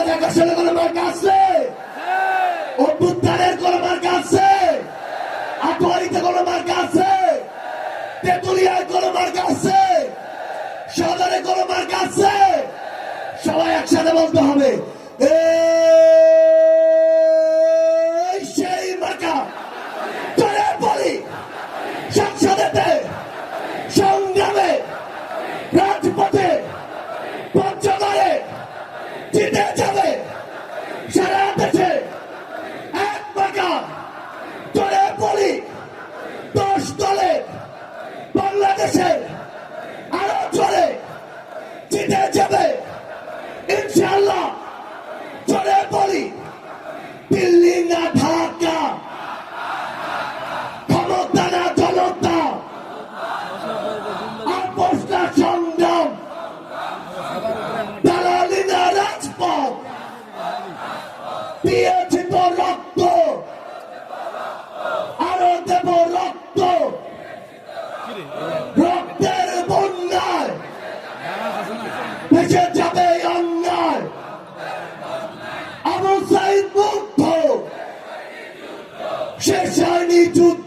2011 সালে কোনো মার্কা আছে? অভ্যুত্থানের কোনো মার্কা আছে? আটোয়ারিতে কোনো মার্কা আছে? তেতুলিয়ায় কোনো মার্কা আছে? সদরে কোনো মার্কা আছে? সবাই একসাথে বলতে হবে সেই মার্কা। চলে বলি সংসদেতে, সংগ্রামে, রাজপথে, পঞ্চগড়ে জিতে যাবে সারা দেশে এক মার্কা। চলে বলি 10 দলে বাংলাদেশে আরো চলে জিতে যাবে ইনশাআল্লাহ। চলে বলি দিল্লি না ঢাকা, ক্ষমতা না জনতা, আপোষ না সংগ্রাম, দালালি না রাজপথ। দিয়েছি তো রক্ত, আরো দেব রক্ত। রক্তের বন্যায় ভেসে যাবে অন্যায়। আবু সাইদ মুগ্ধ, শেষ হয়নি যুদ্ধ।